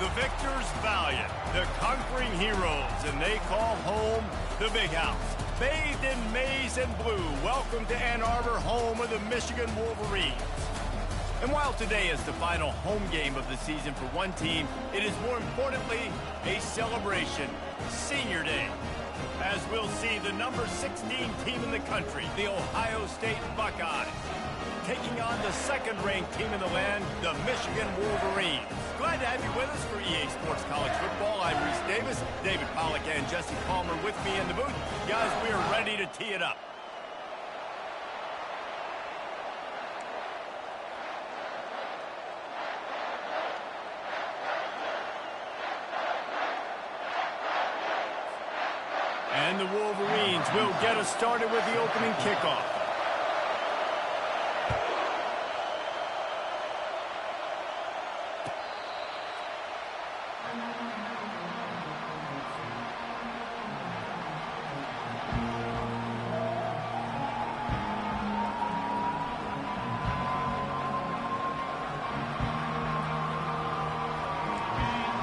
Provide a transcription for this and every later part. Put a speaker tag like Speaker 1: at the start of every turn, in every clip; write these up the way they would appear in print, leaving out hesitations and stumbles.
Speaker 1: The victors valiant, the conquering heroes, and they call home the Big House. Bathed in maize and blue, welcome to Ann Arbor, home of the Michigan Wolverines. And while today is the final home game of the season for one team, it is more importantly a celebration, Senior Day. As we'll see the number 16 team in the country, the Ohio State Buckeyes, taking on the second-ranked team in the land, the Michigan Wolverines. Glad to have you with us for EA Sports College Football. I'm Reese Davis, David Pollack and Jesse Palmer with me in the booth. Guys, we are ready to tee it up. And the Wolverines will get us started with the opening kickoff.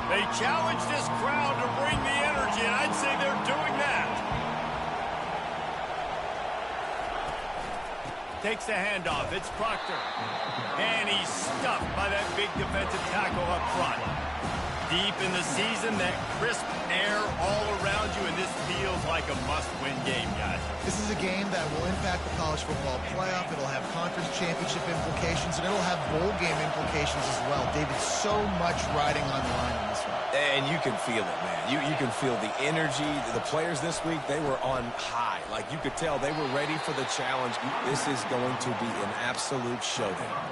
Speaker 1: They challenge this crowd to bring the energy, and I'd say they're doing that. Takes the handoff. It's Proctor. And he's stuffed by that big defensive tackle up front. Deep in the season, that crisp air all around you, and this feels like a must-win game, guys.
Speaker 2: This is a game that will impact the college football playoff. It'll have conference championship implications, and it'll have bowl game implications as well. David, so much riding on the line in this one.
Speaker 3: And you can feel it, man. You can feel the energy. The players this week, they were on high. Like, you could tell they were ready for the challenge. This is going to be an absolute showdown.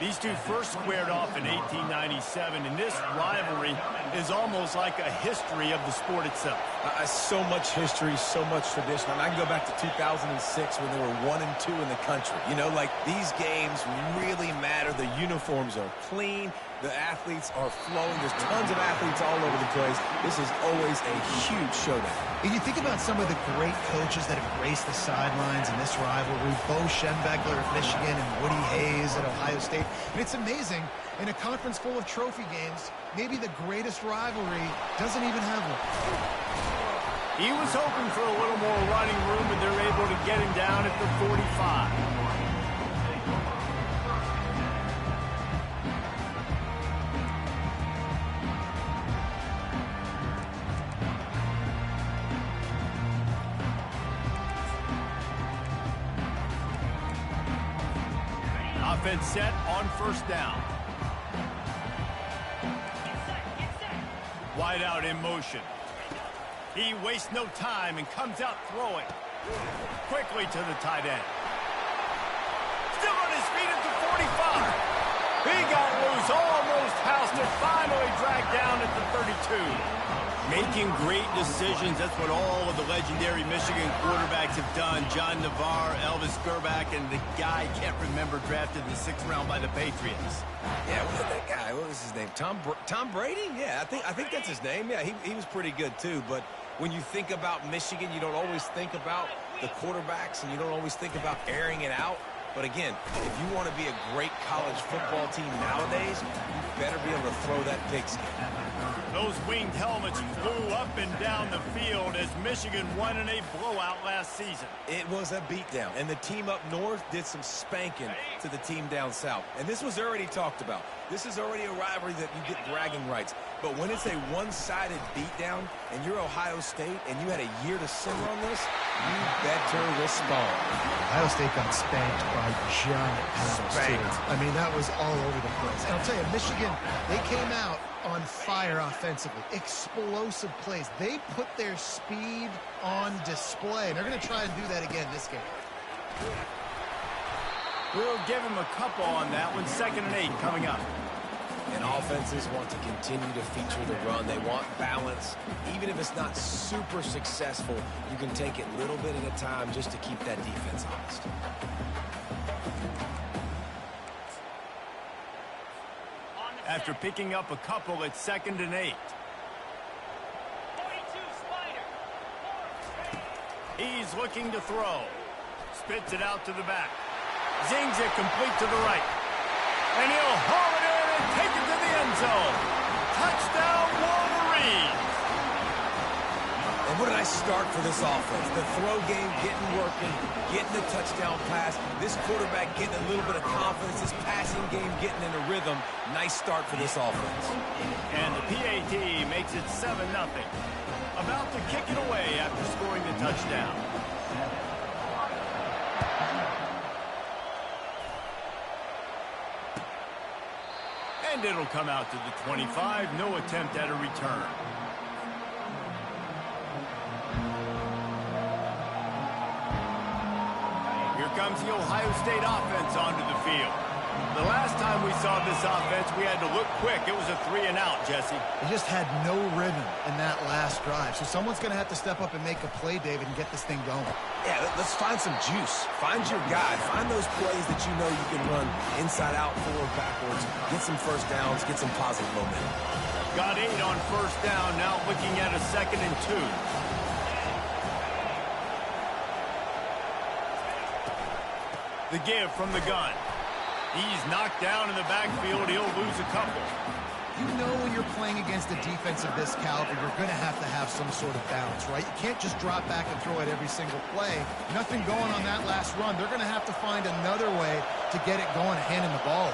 Speaker 1: These two first squared off in 1897, and this rivalry is almost like a history of the sport itself.
Speaker 3: So much history, so much tradition. I mean, I can go back to 2006 when they were 1-2 in the country. You know, like, these games really matter. The uniforms are clean. The athletes are flowing. There's tons of athletes all over the place. This is always a huge showdown.
Speaker 2: And you think about some of the great coaches that have graced the sidelines in this rivalry, Bo Schembechler at Michigan and Woody Hayes at Ohio State. And it's amazing, in a conference full of trophy games, maybe the greatest rivalry doesn't even have one.
Speaker 1: He was hoping for a little more running room, but they're able to get him down at the 45. Offense set on first down. Wide out in motion. He wastes no time and comes out throwing. Quickly to the tight end. Still on his feet at the 45. He got loose, almost housed it, finally dragged down at the 32. Making great decisions, that's what all of the legendary Michigan quarterbacks have done. John Navarre, Elvis Gerbach, and the guy I can't remember drafted in the 6th round by the Patriots.
Speaker 3: Yeah, that guy, what was his name? Tom Brady? Yeah, I think that's his name. Yeah, he was pretty good too. But when you think about Michigan, you don't always think about the quarterbacks, and you don't always think about airing it out. But again, if you want to be a great college football team nowadays, you better be able to throw that pigskin.
Speaker 1: Those winged helmets flew up and down the field as Michigan won in a blowout last season.
Speaker 3: It was a beatdown, and the team up north did some spanking to the team down south. And this was already talked about. This is already a rivalry that you get bragging rights. But when it's a one-sided beatdown, and you're Ohio State, and you had a year to simmer on this, you better respond.
Speaker 2: Ohio State got spanked by giant paddles. I mean, that was all over the place. And I'll tell you, Michigan, they came out on fire offensively. Explosive plays. They put their speed on display. And they're going to try and do that again this game.
Speaker 1: We'll give him a couple on that one. 2nd and 8 coming up.
Speaker 3: And offenses want to continue to feature the run. They want balance. Even if it's not super successful, you can take it little bit at a time just to keep that defense honest.
Speaker 1: After picking up a couple, it's 2nd and 8. He's looking to throw. Spits it out to the back. Zings it complete to the right. And he'll haul it in and take it to the end zone. touchdown, Wolverines!
Speaker 3: And what a nice start for this offense. The throw game getting working, getting the touchdown pass. This quarterback getting a little bit of confidence. This passing game getting in a rhythm. Nice start for this offense.
Speaker 1: And the PAT makes it 7-0. About to kick it away after scoring the touchdown. And it'll come out to the 25. No attempt at a return. Here comes the Ohio State offense onto the field. The last time we saw this offense, we had to look quick. It was a 3-and-out, Jesse.
Speaker 2: They just had no rhythm in that last drive. So someone's going to have to step up and make a play, David, and get this thing going.
Speaker 3: Yeah, let's find some juice. Find your guy. Find those plays that you know you can run inside out, forward, backwards. Get some first downs. Get some positive momentum.
Speaker 1: Got 8 on first down. Now looking at a 2nd and 2. The give from the gun. He's knocked down in the backfield. He'll lose a couple.
Speaker 2: You know when you're playing against a defense of this caliber, you're going to have some sort of balance, right? You can't just drop back and throw it every single play. Nothing going on that last run. They're going to have to find another way to get it going, handing the ball.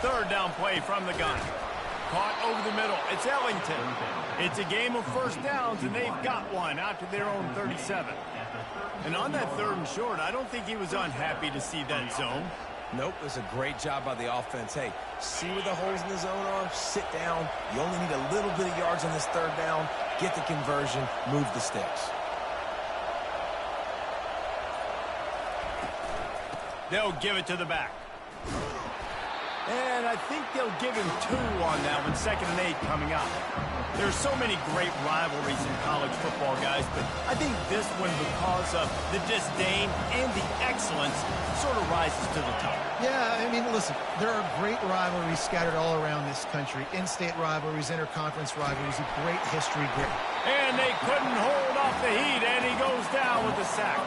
Speaker 1: Third down play from the gun. Caught over the middle. It's Ellington. It's a game of first downs, and they've got one out to their own 37. And on that 3rd and short, I don't think he was unhappy to see that zone.
Speaker 3: Nope, it's a great job by the offense. Hey, see where the holes in the zone are? Sit down. You only need a little bit of yards on this 3rd down. Get the conversion. Move the sticks.
Speaker 1: They'll give it to the back. And I think they'll give him 2 on that one, 2nd and 8 coming up. There's so many great rivalries in college football, guys, but I think this one, because of the disdain and the excellence, sort of rises to the top.
Speaker 2: Yeah, I mean, listen, there are great rivalries scattered all around this country. In-state rivalries, interconference rivalries, a great history.
Speaker 1: And they couldn't hold off the heat, and he goes down with a sack.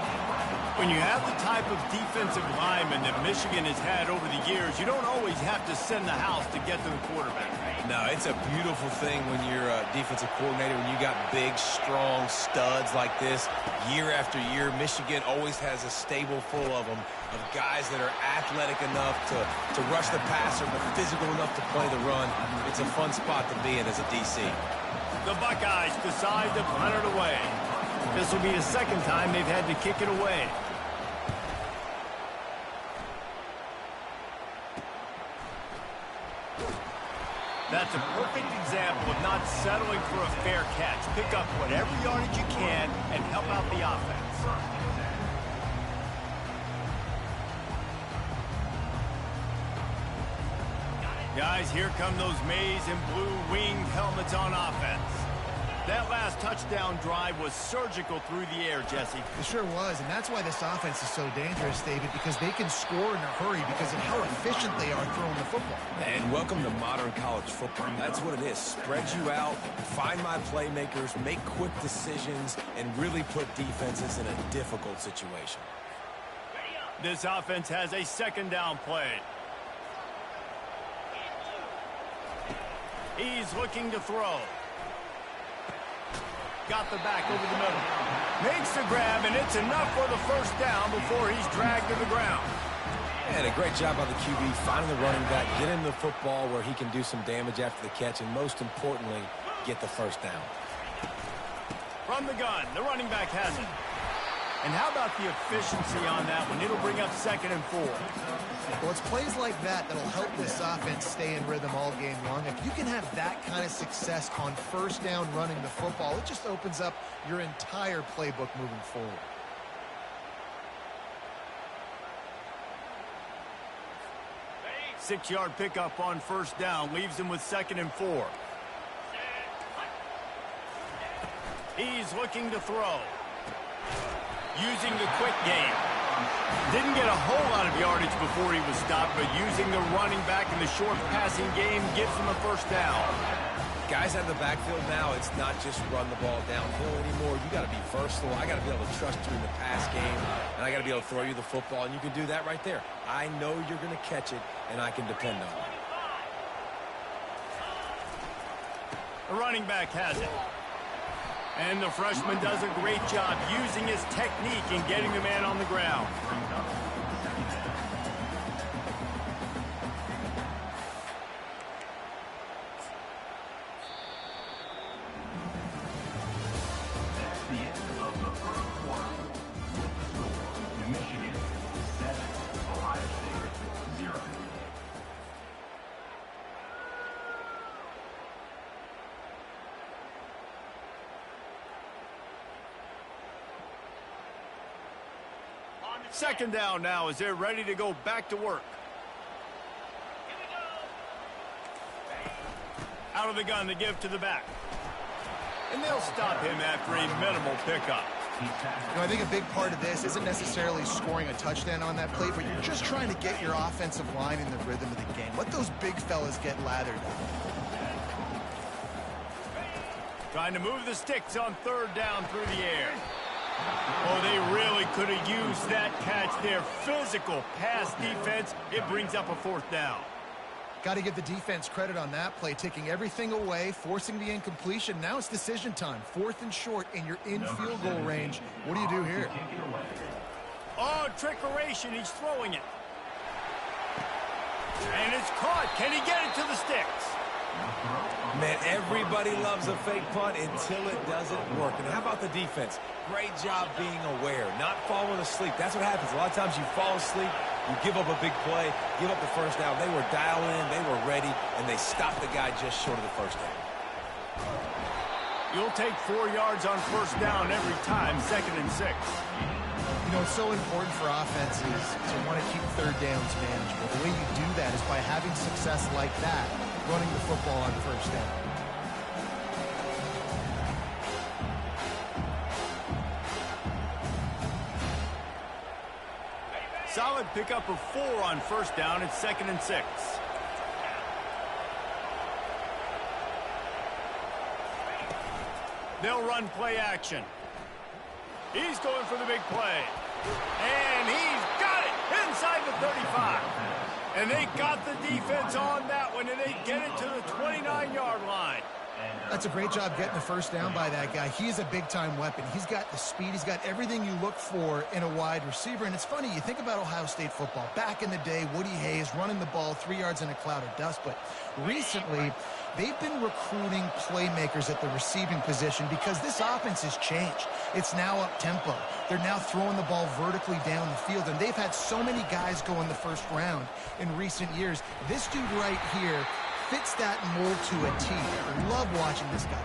Speaker 1: When you have the type of defensive lineman that Michigan has had over the years, you don't always have to send the house to get to the quarterback.
Speaker 3: No, it's a beautiful thing when you're a defensive coordinator, when you got big, strong studs like this. Year after year, Michigan always has a stable full of them, of guys that are athletic enough to rush the passer, but physical enough to play the run. It's a fun spot to be in as a DC.
Speaker 1: The Buckeyes decide to punt it away. This will be the 2nd time they've had to kick it away. That's a perfect example of not settling for a fair catch. Pick up whatever yardage you can and help out the offense. Guys, here come those maize and blue winged helmets on offense. That last touchdown drive was surgical through the air, Jesse.
Speaker 2: It sure was, and that's why this offense is so dangerous, David, because they can score in a hurry because of how efficient they are throwing the football.
Speaker 3: And welcome to modern college football. That's what it is. Spread you out, find my playmakers, make quick decisions, and really put defenses in a difficult situation.
Speaker 1: This offense has a 2nd down play. He's looking to throw. Got the back over the middle. Makes the grab, and it's enough for the first down before he's dragged to the ground.
Speaker 3: And a great job by the QB finding the running back, get him the football where he can do some damage after the catch, and most importantly, get the first down.
Speaker 1: From the gun, the running back has it. And how about the efficiency on that one? It'll bring up 2nd and 4.
Speaker 2: Well, it's plays like that that'll help this offense stay in rhythm all game long. If you can have that kind of success on first down running the football, it just opens up your entire playbook moving forward.
Speaker 1: Six-yard pickup on first down leaves him with 2nd and 4. He's looking to throw. Using the quick game. Didn't get a whole lot of yardage before he was stopped, but using the running back in the short passing game gives him a first down.
Speaker 3: Guys out of the backfield now, it's not just run the ball downhill anymore. You got to be versatile. I got to be able to trust you in the pass game, and I got to be able to throw you the football, and you can do that right there. I know you're going to catch it, and I can depend on it.
Speaker 1: The running back has it. And the freshman does a great job using his technique and getting the man on the ground. Second down now as they're ready to go back to work. Out of the gun to give to the back. And they'll stop him after a minimal pickup.
Speaker 2: You know, I think a big part of this isn't necessarily scoring a touchdown on that play, but you're just trying to get your offensive line in the rhythm of the game. Let those big fellas get lathered.
Speaker 1: Trying to move the sticks on third down through the air. Oh, they really could have used that catch there. Physical pass defense. It brings up a fourth down.
Speaker 2: Got to give the defense credit on that play, taking everything away, forcing the incompletion. Now it's decision time. Fourth and short, and you're in field goal range. What do you do here?
Speaker 1: Oh, trickeration. He's throwing it. And it's caught. Can he get it to the sticks?
Speaker 3: Man, everybody loves a fake punt until it doesn't work. And how about the defense? Great job being aware, not falling asleep. That's what happens. A lot of times you fall asleep, you give up a big play, give up the first down. They were dialed in, they were ready, and they stopped the guy just short of the first down.
Speaker 1: You'll take 4 yards on first down every time, 2nd and 6.
Speaker 2: You know, it's so important for offenses to want to keep third downs manageable. The way you do that is by having success like that, running the football on first down.
Speaker 1: Solid pickup of 4 on first down. It's 2nd and 6. They'll run play action. He's going for the big play. And he's got it inside the 35. And they got the defense on that one, and they get it to the 29-yard line.
Speaker 2: That's a great job getting the first down by that guy. He's a big-time weapon. He's got the speed. He's got everything you look for in a wide receiver. And it's funny, you think about Ohio State football. Back in the day, Woody Hayes running the ball 3 yards in a cloud of dust. But recently, they've been recruiting playmakers at the receiving position because this offense has changed. It's now up-tempo. They're now throwing the ball vertically down the field, and they've had so many guys go in the first round in recent years. This dude right here fits that mold to a T. Love watching this guy.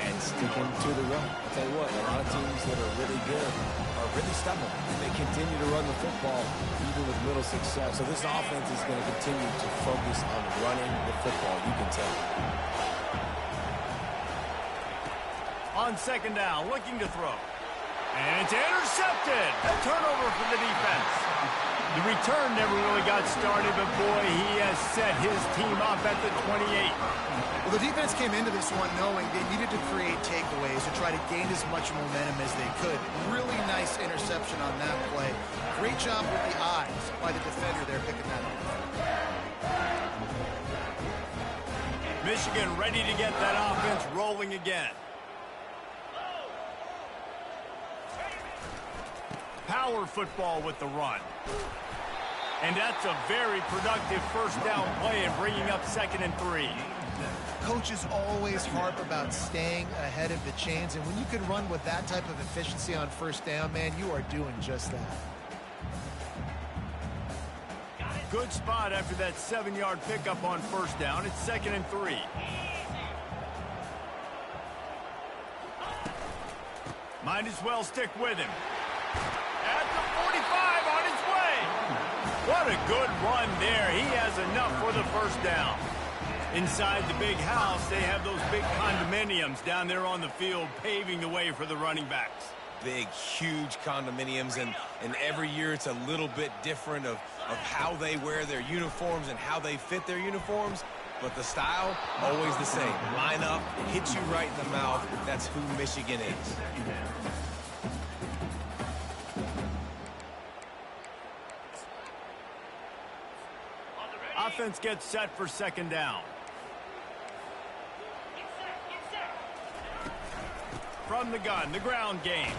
Speaker 3: And sticking to the run. I'll tell you what, a lot of teams that are really good are really stubborn. They continue to run the football even with little success. So this offense is going to continue to focus on running the football. You can tell.
Speaker 1: On second down, looking to throw. And it's intercepted. A turnover for the defense. The return never really got started, but boy, he has set his team up at the 28.
Speaker 2: Well, the defense came into this one knowing they needed to create takeaways to try to gain as much momentum as they could. Really nice interception on that play. Great job with the eyes by the defender there picking that up.
Speaker 1: Michigan ready to get that offense rolling again. Power football with the run. And that's a very productive first down play and bringing up 2nd and 3.
Speaker 2: Coaches always harp about staying ahead of the chains, and when you can run with that type of efficiency on first down, man, you are doing just that.
Speaker 1: Good spot after that 7-yard pickup on first down. It's 2nd and 3. Might as well stick with him. At the 45 on his way. What a good run there. He has enough for the first down. Inside the big house, they have those big condominiums down there on the field paving the way for the running backs.
Speaker 3: Big, huge condominiums, and every year it's a little bit different of how they wear their uniforms and how they fit their uniforms. but the style, always the same. Line up, hit you right in the mouth. That's who Michigan is.
Speaker 1: Offense gets set for second down. From the gun, the ground game.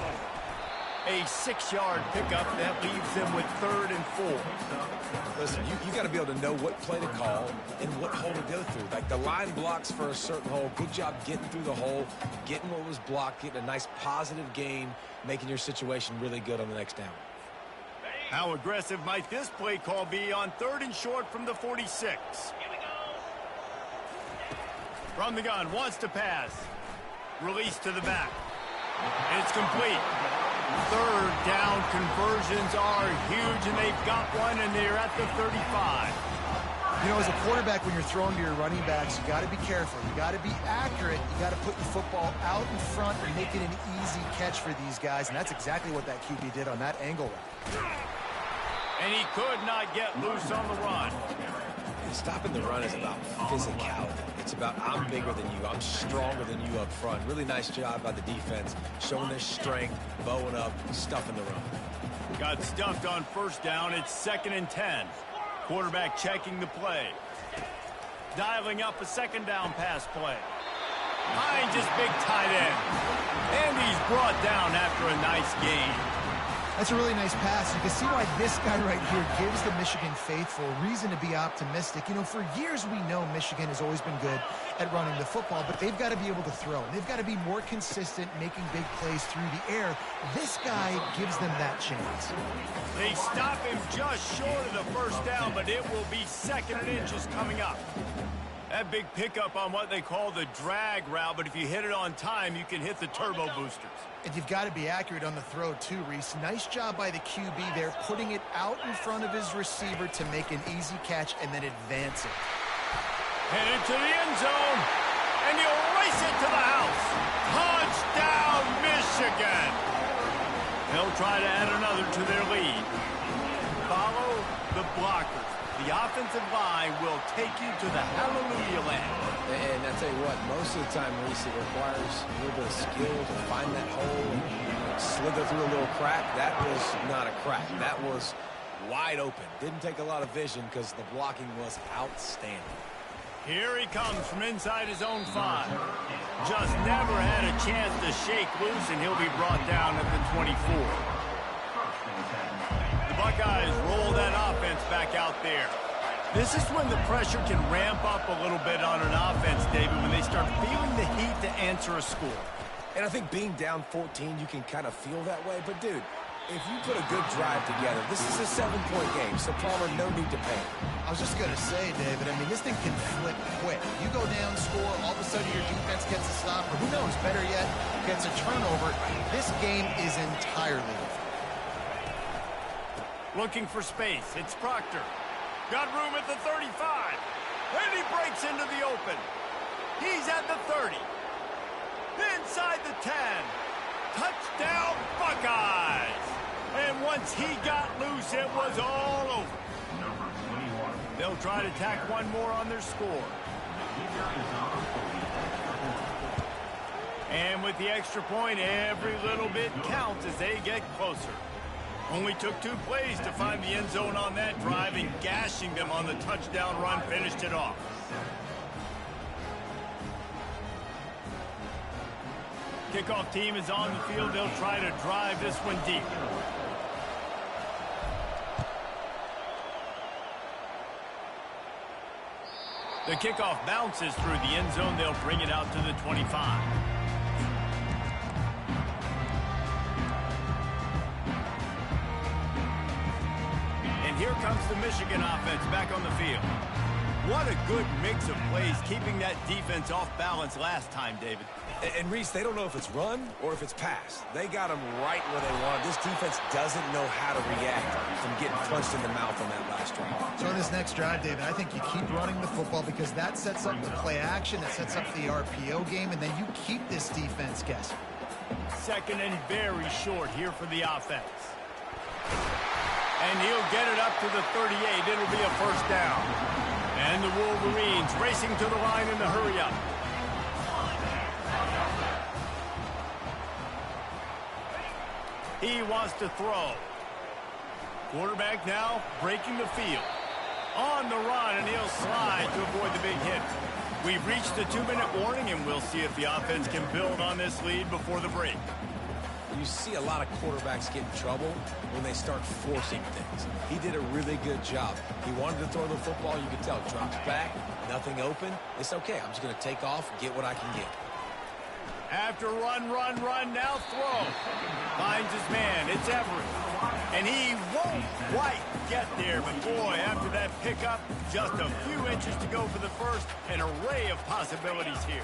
Speaker 1: A 6-yard pickup that leaves them with 3rd and 4.
Speaker 3: Listen, you got to be able to know what play to call and what hole to go through. Like the line blocks for a certain hole. Good job getting through the hole, getting what was blocked, getting a nice positive gain, making your situation really good on the next down.
Speaker 1: How aggressive might this play call be on 3rd and short from the 46? From the gun, wants to pass. Release to the back. It's complete. 3rd down conversions are huge, and they've got one, and they're at the 35.
Speaker 2: You know, as a quarterback, when you're throwing to your running backs, you got to be careful. You got to be accurate. You got to put your football out in front and make it an easy catch for these guys, and that's exactly what that QB did on that angle route.
Speaker 1: And he could not get loose on the run.
Speaker 3: Stopping the run is about physicality. It's about I'm bigger than you. I'm stronger than you up front. Really nice job by the defense, showing their strength, bowing up, stuffing the run.
Speaker 1: Got stuffed on 1st down. It's 2nd and 10. Quarterback checking the play. Dialing up a 2nd down pass play. Behind his big tight end. And he's brought down after a nice gain.
Speaker 2: That's a really nice pass. You can see why this guy right here gives the Michigan faithful reason to be optimistic. You know, for years we know Michigan has always been good at running the football, but they've got to be able to throw. They've got to be more consistent making big plays through the air. This guy gives them that chance.
Speaker 1: They stop him just short of the 1st down, but it will be 2nd and inches coming up. That big pickup on what they call the drag route, but if you hit it on time, you can hit the turbo boosters.
Speaker 2: And you've got to be accurate on the throw too, Reese. Nice job by the QB there, putting it out in front of his receiver to make an easy catch and then advance it.
Speaker 1: Headed to the end zone, and he'll race it to the house. Touchdown, Michigan! They'll try to add another to their lead. Follow the blockers. The offensive line will take you to the hallelujah land.
Speaker 3: And I tell you what, most of the time, Reese, it requires a little bit of skill to find that hole and slither through a little crack. That was not a crack. That was wide open. Didn't take a lot of vision because the blocking was outstanding.
Speaker 1: Here he comes from inside his own 5. Just never had a chance to shake loose, and he'll be brought down at the 24. The Buckeyes roll that offense back out there. This is when the pressure can ramp up a little bit on an offense, David, when they start feeling the heat to answer a score.
Speaker 3: And I think being down 14, you can kind of feel that way. But, dude, if you put a good drive together, this is a 7-point game, so Palmer, no need to panic.
Speaker 2: I was just going to say, David, I mean, this thing can flip quick. You go down, score, all of a sudden your defense gets a stop, or who knows, better yet, gets a turnover. This game is entirely different.
Speaker 1: Looking for space. It's Proctor. Got room at the 35. And he breaks into the open. He's at the 30. Inside the 10. Touchdown, Buckeyes. And once he got loose, it was all over. They'll try to tack one more on their score. And with the extra point, every little bit counts as they get closer. Only took 2 plays to find the end zone on that drive, and gashing them on the touchdown run finished it off. Kickoff team is on the field. They'll try to drive this one deep. The kickoff bounces through the end zone. They'll bring it out to the 25. Here comes the Michigan offense back on the field. What a good mix of plays, keeping that defense off balance last time, David.
Speaker 3: And Reese, they don't know if it's run or if it's pass. They got them right where they want. This defense doesn't know how to react from getting punched in the mouth on that last drive.
Speaker 2: So on this next drive, David, I think you keep running the football because that sets up the play action, that sets up the RPO game, and then you keep this defense guessing.
Speaker 1: 2nd and very short here for the offense. And he'll get it up to the 38. It'll be a 1st down. And the Wolverines racing to the line in the hurry-up. He wants to throw. Quarterback now breaking the field. On the run, and he'll slide to avoid the big hit. We've reached the 2-minute warning, and we'll see if the offense can build on this lead before the break.
Speaker 3: You see a lot of quarterbacks get in trouble when they start forcing things. He did a really good job. He wanted to throw the football. You could tell. Drops back, nothing open. It's okay. I'm just going to take off, get what I can get.
Speaker 1: After run, now throw. Finds his man. It's Everett. And he won't quite get there. But, boy, after that pickup, just a few inches to go for the first. An array of possibilities here.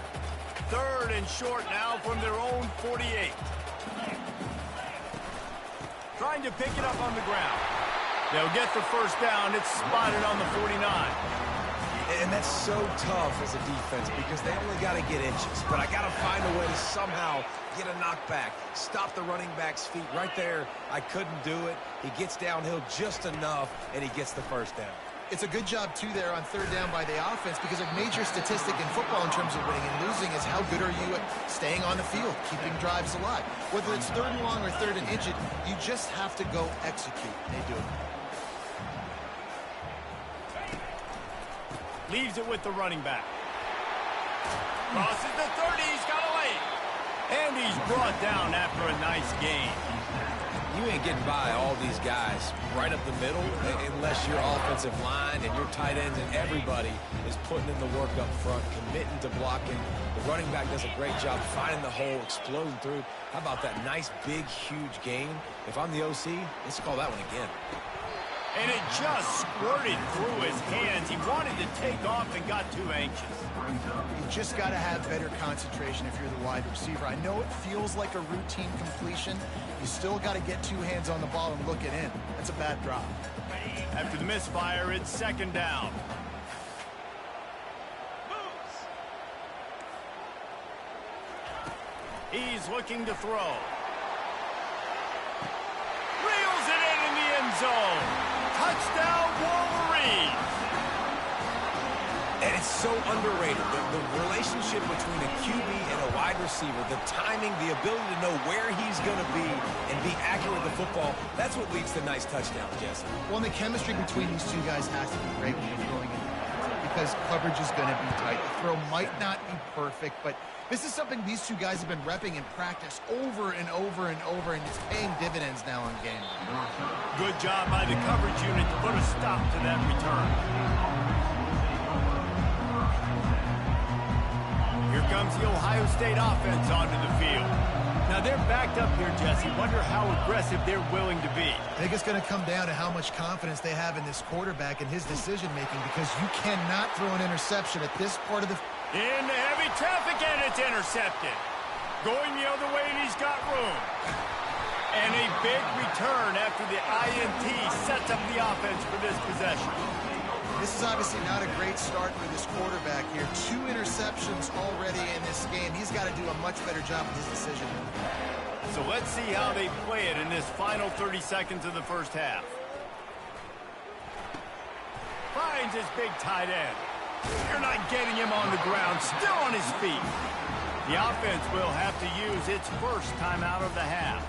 Speaker 1: 3rd and short now from their own 48. Trying to pick it up on the ground. They'll get the first down. It's spotted on the 49.
Speaker 3: And that's so tough as a defense because they only got to get inches. But I got to find a way to somehow get a knockback, stop the running back's feet right there. I couldn't do it. He gets downhill just enough, and he gets the first down.
Speaker 2: It's a good job, too, there on 3rd down by the offense because a major statistic in football in terms of winning and losing is how good are you at staying on the field, keeping drives alive. Whether it's 3rd and long or 3rd and inches, you just have to go execute. They do it.
Speaker 1: Leaves it with the running back. Crosses the 30. He's got a lane. And he's brought down after a nice gain.
Speaker 3: You ain't getting by all these guys right up the middle unless your offensive line and your tight ends and everybody is putting in the work up front, committing to blocking. The running back does a great job finding the hole, exploding through. How about that nice, big, huge gain? If I'm the OC, let's call that one again.
Speaker 1: And it just squirted through his hands. He wanted to take off and got too anxious.
Speaker 2: You just got to have better concentration if you're the wide receiver. I know it feels like a routine completion. You still got to get 2 hands on the ball and look it in. That's a bad drop.
Speaker 1: After the misfire, it's 2nd down. He's looking to throw. Reels it in the end zone. Touchdown, Wolverines!
Speaker 3: And it's so underrated. The relationship between a QB and a wide receiver, the timing, the ability to know where he's going to be and be accurate with the football, that's what leads to nice touchdowns, Jesse.
Speaker 2: Well, and the chemistry between these two guys has to be great when you're throwing it because coverage is going to be tight. The throw might not be perfect, but this is something these two guys have been repping in practice over and over and over, and it's paying dividends now on game.
Speaker 1: Good job by the coverage unit to put a stop to that return. Here comes the Ohio State offense onto the field. Now they're backed up here, Jesse. Wonder how aggressive they're willing to be.
Speaker 2: I think it's going to come down to how much confidence they have in this quarterback and his decision-making because you cannot throw an interception at this part of the
Speaker 1: in the heavy traffic, and it's intercepted. Going the other way, and he's got room. And a big return after the INT sets up the offense for this possession.
Speaker 2: This is obviously not a great start for this quarterback here. 2 interceptions already in this game. He's got to do a much better job with his decision.
Speaker 1: So let's see how they play it in this final 30 seconds of the first half. Finds his big tight end. You're not getting him on the ground, still on his feet. The offense will have to use its first timeout of the half.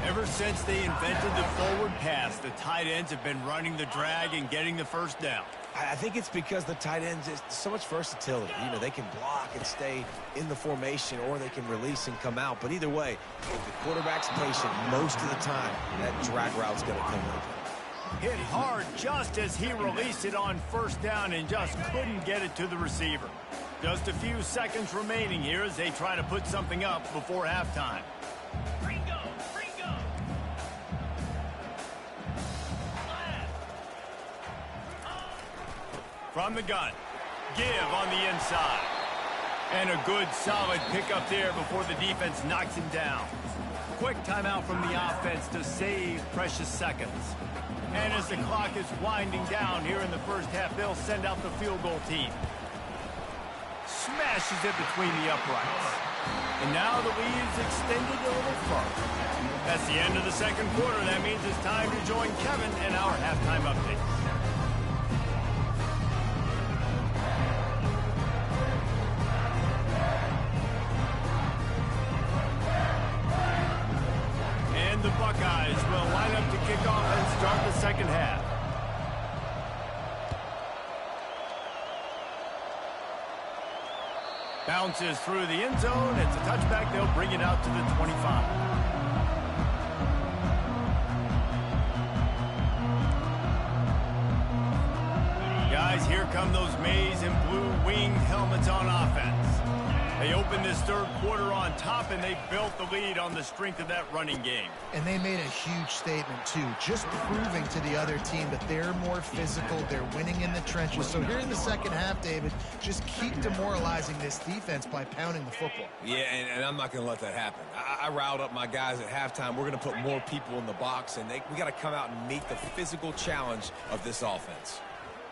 Speaker 1: Ever since they invented the forward pass, the tight ends have been running the drag and getting the first down.
Speaker 3: I think it's because the tight ends is so much versatility. You know, they can block and stay in the formation, or they can release and come out. But either way, if the quarterback's patient most of the time, that drag route's going to come open.
Speaker 1: Hit hard just as he released it on first down and just couldn't get it to the receiver. Just a few seconds remaining here as they try to put something up before halftime. From the gun, give on the inside. And a good solid pickup there before the defense knocks him down. Quick timeout from the offense to save precious seconds. And as the clock is winding down here in the first half, they'll send out the field goal team. Smashes it between the uprights. And now the lead's extended a little further. That's the end of the second quarter. That means it's time to join Kevin in our halftime update. Bounces through the end zone. It's a touchback. They'll bring it out to the 25. Guys, here come those maize and blue winged helmets on offense. They opened this third quarter on top, and they built the lead on the strength of that running game.
Speaker 2: And they made a huge statement, too, just proving to the other team that they're more physical, they're winning in the trenches. So here in the second half, David, just keep demoralizing this defense by pounding the football.
Speaker 3: Yeah, and I'm not going to let that happen. I riled up my guys at halftime. We're going to put more people in the box, and we got to come out and meet the physical challenge of this offense.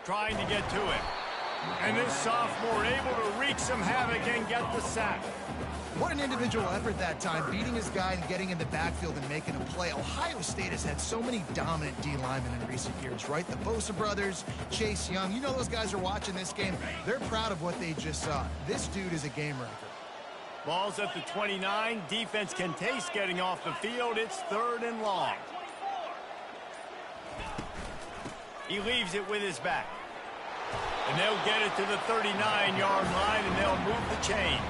Speaker 1: Trying to get to it. And this sophomore able to wreak some havoc and get the sack.
Speaker 2: What an individual effort that time, beating his guy and getting in the backfield and making a play. Ohio State has had so many dominant D linemen in recent years, right? The Bosa brothers, Chase Young. You know those guys are watching this game. They're proud of what they just saw. This dude is a game wrecker.
Speaker 1: Ball's at the 29. Defense can taste getting off the field. It's 3rd and long. He leaves it with his back. And they'll get it to the 39-yard line, and they'll move the chains.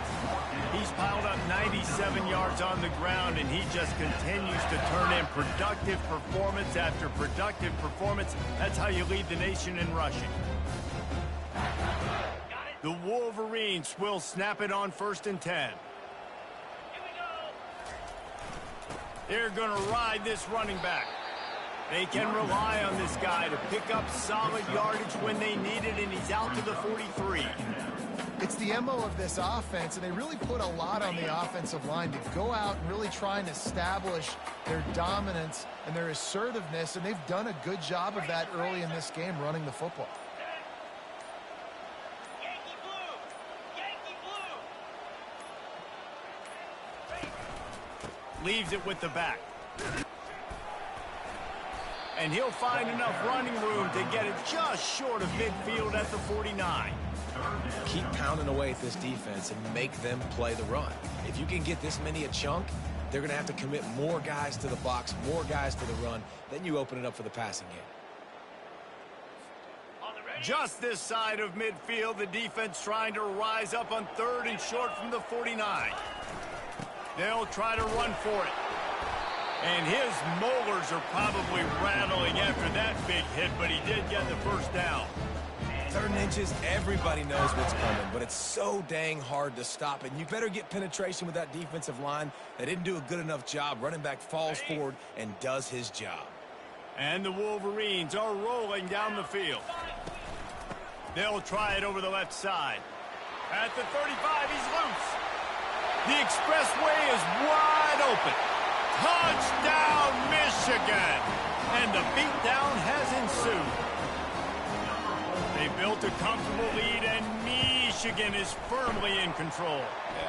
Speaker 1: He's piled up 97 yards on the ground, and he just continues to turn in productive performance after productive performance. That's how you lead the nation in rushing. The Wolverines will snap it on 1st and 10. They're going to ride this running back. They can rely on this guy to pick up solid yardage when they need it, and he's out to the 43.
Speaker 2: It's the MO of this offense, and they really put a lot on the offensive line to go out and really try and establish their dominance and their assertiveness, and they've done a good job of that early in this game running the football.
Speaker 1: Leaves it with the back. And he'll find enough running room to get it just short of midfield at the 49.
Speaker 3: Keep pounding away at this defense and make them play the run. If you can get this many a chunk, they're going to have to commit more guys to the box, more guys to the run. Then you open it up for the passing game.
Speaker 1: Just this side of midfield, the defense trying to rise up on 3rd and short from the 49. They'll try to run for it. And his molars are probably rattling after that big hit, but he did get the first down.
Speaker 3: 3rd and inches, everybody knows what's coming, but it's so dang hard to stop it. And you better get penetration with that defensive line. They didn't do a good enough job. Running back falls forward and does his job.
Speaker 1: And the Wolverines are rolling down the field. They'll try it over the left side. At the 35, he's loose. The expressway is wide open. Touchdown, Michigan! And the beatdown has ensued. They built a comfortable lead, and Michigan is firmly in control.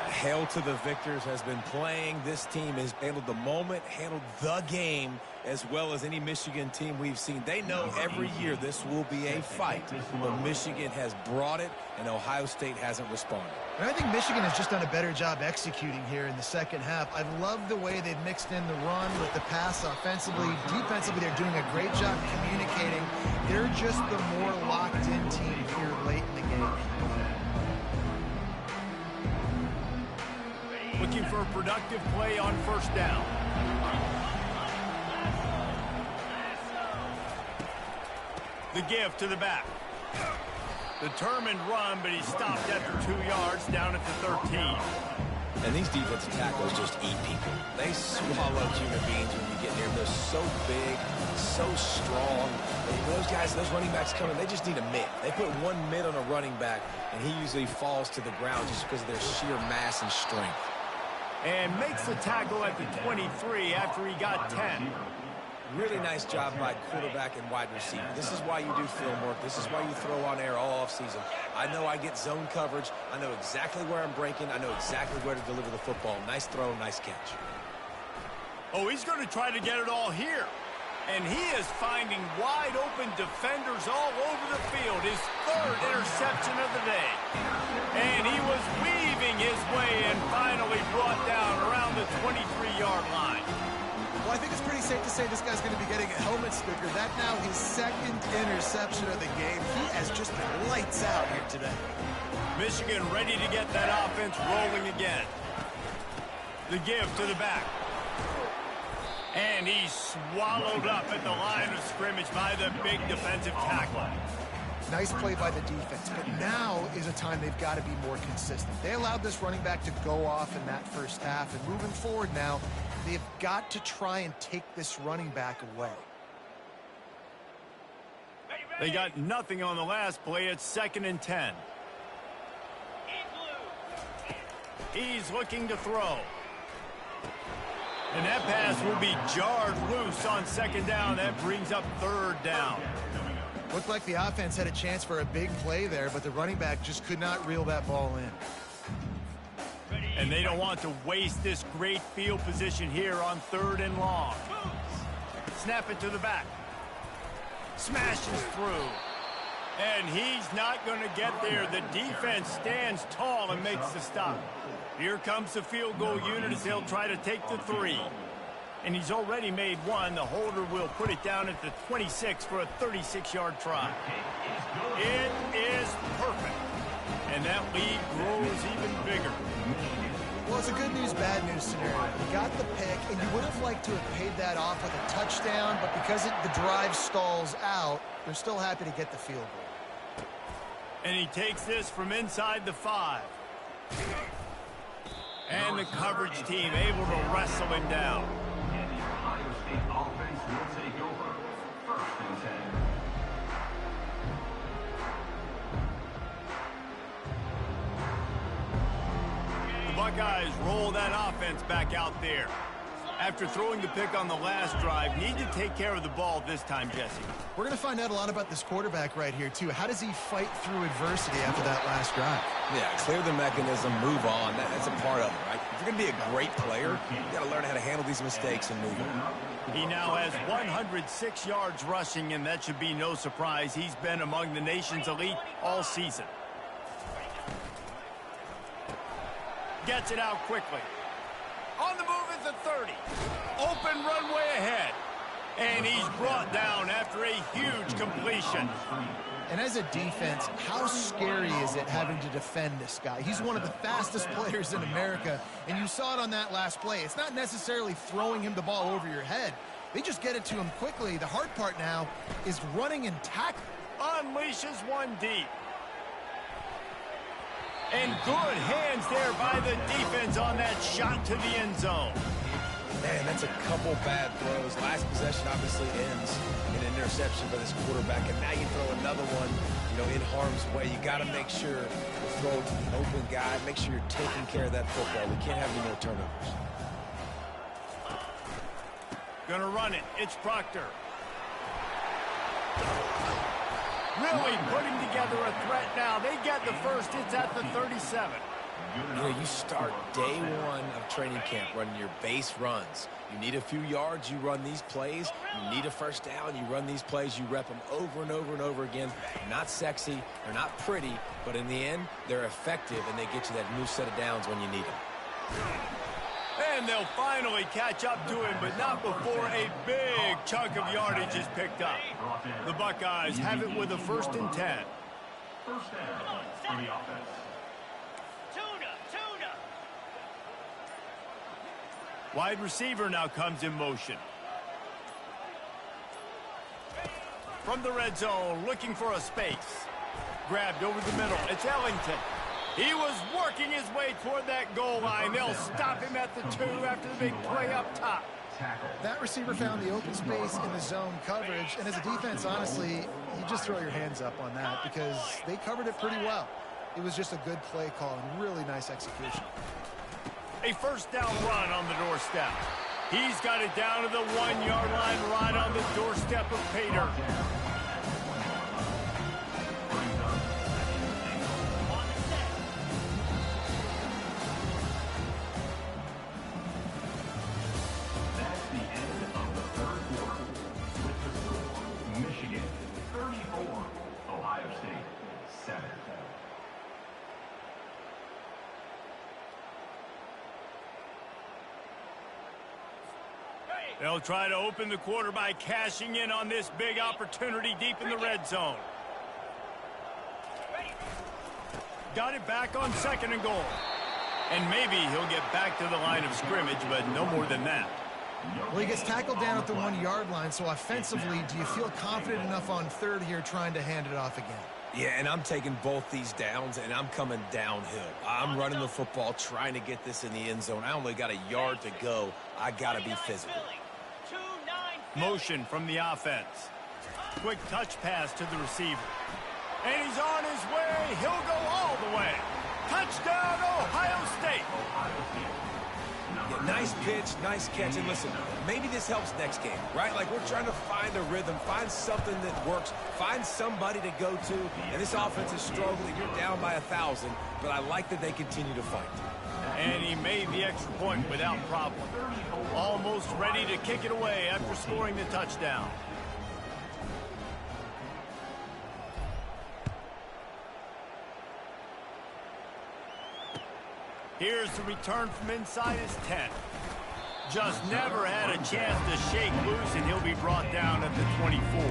Speaker 3: Hail to the victors has been playing. This team has handled the moment, handled the game, as well as any Michigan team we've seen. They know every year this will be a fight, but Michigan has brought it, and Ohio State hasn't responded.
Speaker 2: And I think Michigan has just done a better job executing here in the second half. I love the way they've mixed in the run with the pass offensively. Defensively, they're doing a great job communicating. They're just the more locked-in team here late in the game.
Speaker 1: Looking for a productive play on 1st down. The give to the back. Determined run, but he stopped after 2 yards down at the 13.
Speaker 3: And these defensive tackles just eat people. They swallow human beings when you get near them. They're so big, so strong. Those guys, those running backs coming, they just need a mid. They put one mid on a running back, and he usually falls to the ground just because of their sheer mass and strength.
Speaker 1: And makes the tackle at the 23 after he got 10.
Speaker 3: Really nice job by quarterback and wide receiver. This is why you do film work. This is why you throw on air all offseason. I know I get zone coverage. I know exactly where I'm breaking. I know exactly where to deliver the football. Nice throw, nice catch.
Speaker 1: Oh, he's going to try to get it all here. And he is finding wide open defenders all over the field. His 3rd interception of the day. And he was weaving his way and finally brought down around the 23-yard line.
Speaker 2: Well, I think it's pretty safe to say this guy's going to be getting a helmet sticker. That now his 2nd interception of the game. He as just lights out here today.
Speaker 1: Michigan ready to get that offense rolling again. The give to the back. And he's swallowed up at the line of scrimmage by the big defensive tackle.
Speaker 2: Nice play by the defense, but now is a time they've got to be more consistent. They allowed this running back to go off in that first half, and moving forward now, they've got to try and take this running back away.
Speaker 1: They got nothing on the last play. It's 2nd and 10. He's looking to throw. And that pass will be jarred loose on 2nd down. That brings up 3rd down.
Speaker 2: Looked like the offense had a chance for a big play there, but the running back just could not reel that ball in.
Speaker 1: And they don't want to waste this great field position here on 3rd and long. Snap it to the back. Smashes through. And he's not going to get there. The defense stands tall and makes the stop. Here comes the field goal unit as they'll try to take the 3. And he's already made 1. The holder will put it down at the 26 for a 36-yard try. It is perfect. And that lead grows even bigger.
Speaker 2: Well, it's a good news, bad news scenario. You got the pick, and you would have liked to have paid that off with a touchdown, but because the drive stalls out, they're still happy to get the field goal.
Speaker 1: And he takes this from inside the 5. And the coverage team able to wrestle him down.
Speaker 4: Offense will take over. 1st and 10.
Speaker 1: The Buckeyes roll that offense back out there. After throwing the pick on the last drive, need to take care of the ball this time, Jesse.
Speaker 2: We're going to find out a lot about this quarterback right here, too. How does he fight through adversity after that last drive?
Speaker 3: Yeah, clear the mechanism, move on. That's a part of it, right? If you're going to be a great player, you got to learn how to handle these mistakes and move on.
Speaker 1: He now has 106 yards rushing, and that should be no surprise. He's been among the nation's elite all season. Gets it out quickly. On the move at the 30. Open runway ahead. And he's brought down after a huge completion.
Speaker 2: And as a defense, how scary is it having to defend this guy? He's one of the fastest players in America, and you saw it on that last play. It's not necessarily throwing him the ball over your head. They just get it to him quickly. The hard part now is running and tackling.
Speaker 1: Unleashes one deep. And good hands there by the defense on that shot to the end zone.
Speaker 3: Man, that's a couple bad throws. Last possession obviously ends in an interception for this quarterback, and now you throw another one, in harm's way. You got to make sure you throw it to the open guy. Make sure you're taking care of that football. We can't have any more turnovers.
Speaker 1: Gonna run it. It's Proctor. Really putting together a threat now. They get the first. It's at the 37.
Speaker 3: You start day 1 of training camp running your base runs. You need a few yards, you run these plays. You need a first down, you run these plays. You rep them over and over and over again. They're not sexy, they're not pretty, but in the end, they're effective, and they get you that new set of downs when you need them.
Speaker 1: And they'll finally catch up to him, but not before a big chunk of yardage is picked up. The Buckeyes have it with a 1st and 10.
Speaker 4: First down for the offense.
Speaker 1: Wide receiver now comes in motion. From the red zone, looking for a space. Grabbed over the middle. It's Ellington. He was working his way toward that goal line. They'll stop him at the 2 after the big play up top.
Speaker 2: That receiver found the open space in the zone coverage, and as a defense, honestly, you just throw your hands up on that because they covered it pretty well. It was just a good play call and really nice execution.
Speaker 1: A first down run on the doorstep. He's got it down to the 1-yard line right on the doorstep of Pater.
Speaker 4: That's the end of the 3rd quarter. With the score, Michigan 34, Ohio State 7.
Speaker 1: They'll try to open the quarter by cashing in on this big opportunity deep in the red zone. got it back on 2nd and goal. And maybe he'll get back to the line of scrimmage, but no more than that.
Speaker 2: Well, he gets tackled down at the 1-yard line, so offensively, do you feel confident enough on 3rd here trying to hand it off again?
Speaker 3: Yeah, and I'm taking both these downs, and I'm coming downhill. I'm running the football, trying to get this in the end zone. I only got a yard to go. I got to be physical.
Speaker 1: Motion from the offense. Quick touch pass to the receiver. And he's on his way. He'll go all the way. Touchdown, Ohio State.
Speaker 3: Yeah, nice pitch, nice catch. And listen, maybe this helps next game, right? Like we're trying to find a rhythm, find something that works, find somebody to go to. And this offense is struggling. You're down by 1,000, but I like that they continue to fight.
Speaker 1: And he made the extra point without problem. Almost ready to kick it away after scoring the touchdown. Here's the return from inside his 10. Just never had a chance to shake loose, and he'll be brought down at the 24.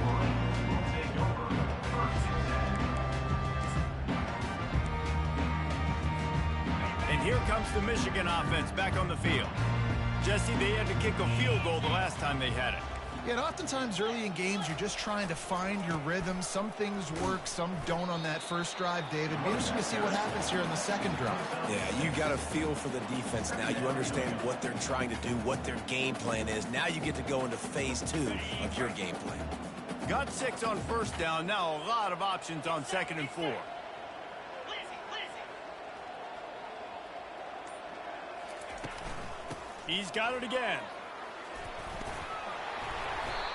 Speaker 1: And here comes the Michigan offense back on the field. Jesse, they had to kick a field goal the last time they had it.
Speaker 2: Yeah, and oftentimes early in games, you're just trying to find your rhythm. Some things work, some don't on that first drive, David. Be interesting to see what happens here in the second drive.
Speaker 3: Yeah, you got a feel for the defense now. You understand what they're trying to do, what their game plan is. Now you get to go into phase 2 of your game plan.
Speaker 1: Got 6 on first down. Now a lot of options on 2nd and 4. He's got it again.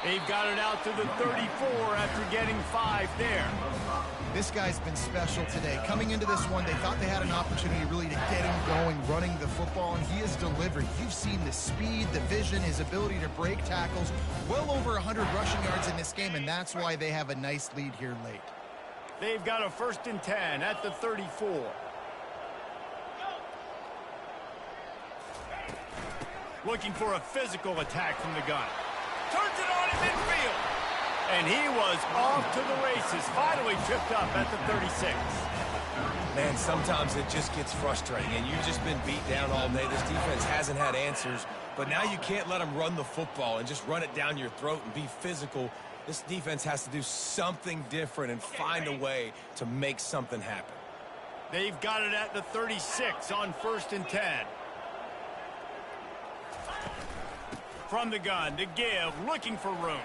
Speaker 1: They've got it out to the 34 after getting 5 there.
Speaker 2: This guy's been special today. Coming into this one, they thought they had an opportunity really to get him going, running the football, and he has delivered. You've seen the speed, the vision, his ability to break tackles. Well over 100 rushing yards in this game, and that's why they have a nice lead here late.
Speaker 1: They've got a 1st and 10 at the 34. Looking for a physical attack from the gun. Turns it on in midfield. And he was off to the races. Finally tripped up at the 36.
Speaker 3: Man, sometimes it just gets frustrating, and you've just been beat down all day. This defense hasn't had answers, but now you can't let them run the football and just run it down your throat and be physical. This defense has to do something different and find a way to make something happen.
Speaker 1: They've got it at the 36 on 1st and 10. From the gun to give, looking for room.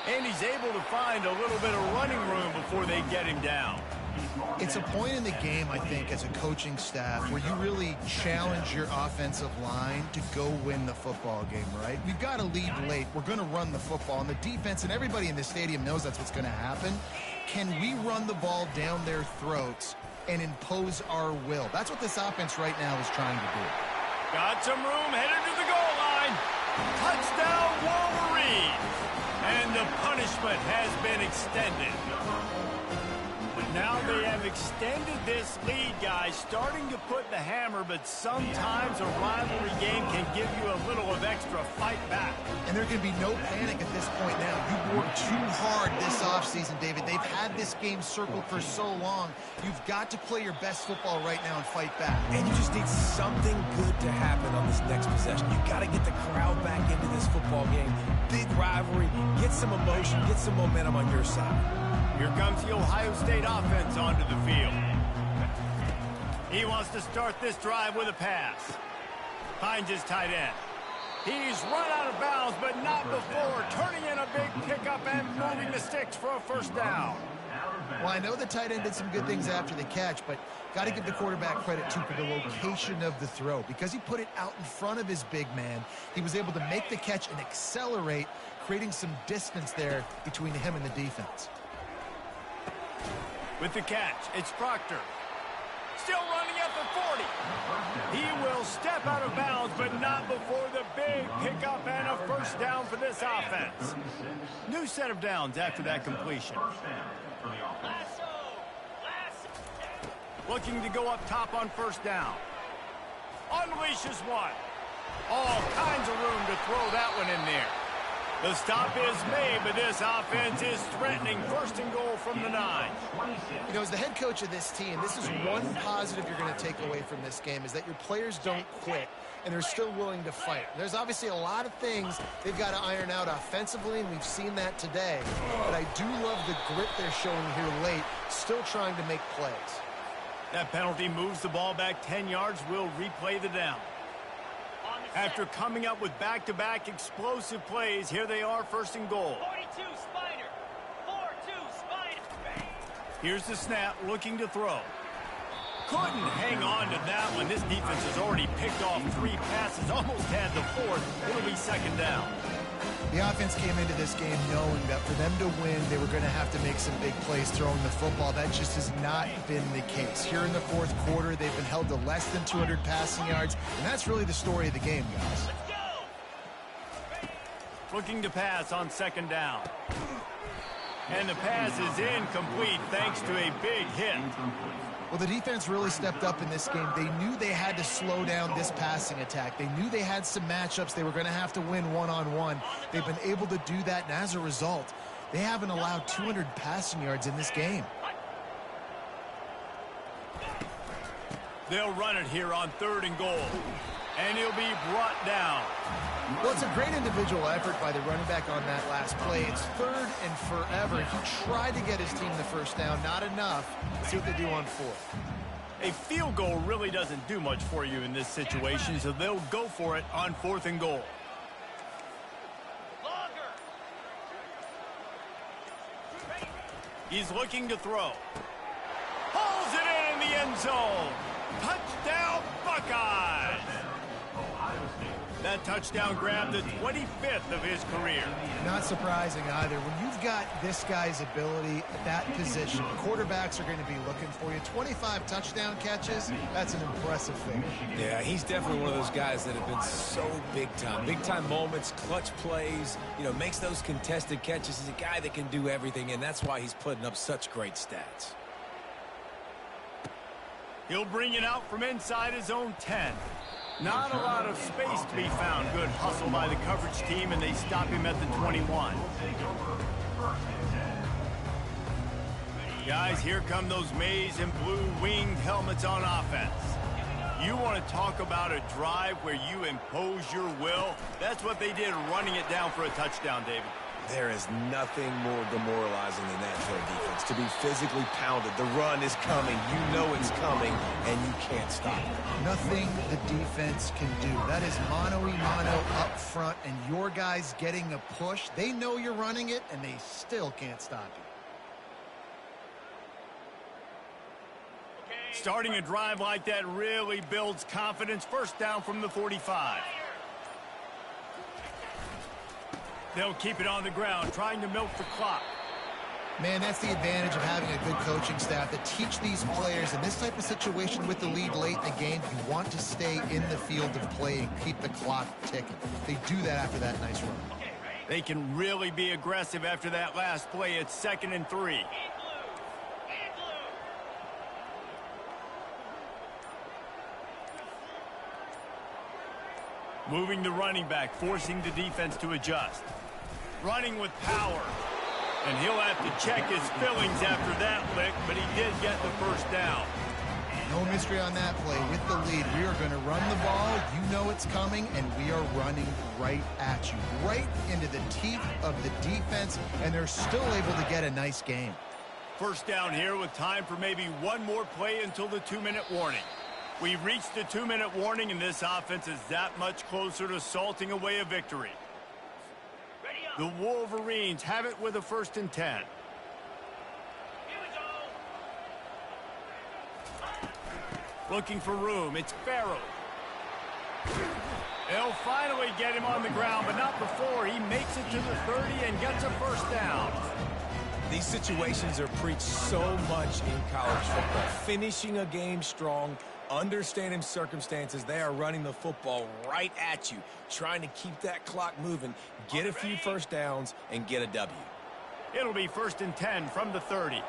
Speaker 1: And he's able to find a little bit of running room before they get him down.
Speaker 2: It's a point in the game, I think, as a coaching staff where you really challenge your offensive line to go win the football game, right? We've got to lead late. We're going to run the football. And the defense and everybody in the stadium knows that's what's going to happen. Can we run the ball down their throats and impose our will? That's what this offense right now is trying to do.
Speaker 1: Got some room, headed to the goal line. Touchdown, Wolverines. And the punishment has been extended. Now they have extended this lead, guys, starting to put the hammer, but sometimes a rivalry game can give you a little of extra fight back.
Speaker 2: And there can be no panic at this point now. You've worked too hard this offseason, David. They've had this game circled for so long. You've got to play your best football right now and fight back.
Speaker 3: And you just need something good to happen on this next possession. You got to get the crowd back into this football game. Big rivalry. Get some emotion. Get some momentum on your side.
Speaker 1: Here comes the Ohio State offense onto the field. He wants to start this drive with a pass. Finds his tight end. He's run out of bounds, but not before turning in a big pickup and moving the sticks for a 1st down.
Speaker 2: Well, I know the tight end did some good things after the catch, but got to give the quarterback credit, too, for the location of the throw. Because he put it out in front of his big man, he was able to make the catch and accelerate, creating some distance there between him and the defense.
Speaker 1: With the catch, it's Proctor. Still running at the 40. He will step out of bounds, but not before the big pickup and a 1st down for this offense. New set of downs after that completion. Looking to go up top on 1st down. Unleashes one. All kinds of room to throw that one in there. The stop is made, but this offense is threatening 1st and goal from the 9.
Speaker 2: You know, as the head coach of this team, this is one positive you're going to take away from this game, is that your players don't quit, and they're still willing to fight. There's obviously a lot of things they've got to iron out offensively, and we've seen that today. But I do love the grit they're showing here late, still trying to make plays.
Speaker 1: That penalty moves the ball back 10 yards. We'll replay the down. After coming up with back-to-back explosive plays, here they are, first and goal.
Speaker 5: 42 Spider. 4-2 Spider.
Speaker 1: Here's the snap, looking to throw. Couldn't hang on to that one. This defense has already picked off 3 passes, almost had the 4th. It'll be second down.
Speaker 2: The offense came into this game knowing that for them to win, they were going to have to make some big plays throwing the football. That just has not been the case. Here in the fourth quarter, they've been held to less than 200 passing yards, and that's really the story of the game, guys.
Speaker 1: Looking to pass on second down. And the pass is incomplete thanks to a big hit.
Speaker 2: Well, the defense really stepped up in this game. They knew they had to slow down this passing attack. They knew they had some matchups they were going to have to win one-on-one. They've been able to do that, and as a result, they haven't allowed 200 passing yards in this game.
Speaker 1: They'll run it here on third and goal. And he'll be brought down.
Speaker 2: Well, it's a great individual effort by the running back on that last play. It's third and forever. He tried to get his team the first down. Not enough. Let's see what they do on fourth.
Speaker 1: A field goal really doesn't do much for you in this situation, so they'll go for it on fourth and goal. He's looking to throw. Pulls it in the end zone. Touchdown, Buckeyes! That touchdown grabbed the 25th of his career.
Speaker 2: Not surprising either. When you've got this guy's ability at that position, quarterbacks are going to be looking for you. 25 touchdown catches, that's an impressive figure.
Speaker 3: Yeah, he's definitely one of those guys that have been so big time. Big time moments, clutch plays, you know, makes those contested catches. He's a guy that can do everything, and that's why he's putting up such great stats.
Speaker 1: He'll bring it out from inside his own 10. Not a lot of space to be found. Good hustle by the coverage team, and they stop him at the 21. Guys, here come those maize and blue winged helmets on offense. You want to talk about a drive where you impose your will? That's what they did, running it down for a touchdown, David.
Speaker 3: There is nothing more demoralizing than that for a defense. To be physically pounded. The run is coming. You know it's coming, and you can't stop it.
Speaker 2: Nothing the defense can do. That is mano-a-mano up front, and your guys getting a push. They know you're running it, and they still can't stop you.
Speaker 1: Starting a drive like that really builds confidence. First down from the 45. They'll keep it on the ground, trying to milk the clock.
Speaker 2: Man, that's the advantage of having a good coaching staff that teach these players in this type of situation with the lead late in the game. You want to stay in the field of play and keep the clock ticking. They do that after that nice run.
Speaker 1: They can really be aggressive after that last play. It's 2nd and 3. Moving the running back, forcing the defense to adjust. Running with power. And he'll have to check his fillings after that lick, but he did get the first down.
Speaker 2: No mystery on that play. With the lead, we are going to run the ball. You know it's coming, and we are running right at you. Right into the teeth of the defense, and they're still able to get a nice game.
Speaker 1: First down here with time for maybe one more play until the 2-minute warning. We've reached the 2-minute warning, and this offense is that much closer to salting away a victory. The Wolverines have it with a 1st and 10. Looking for room. It's Farrow. They'll finally get him on the ground, but not before he makes it to the 30 and gets a first down.
Speaker 3: These situations are preached so much in college football. Finishing a game strong, understanding circumstances. They are running the football right at you, trying to keep that clock moving, get a few first downs, and get a W.
Speaker 1: It'll be 1st and 10 from the 30.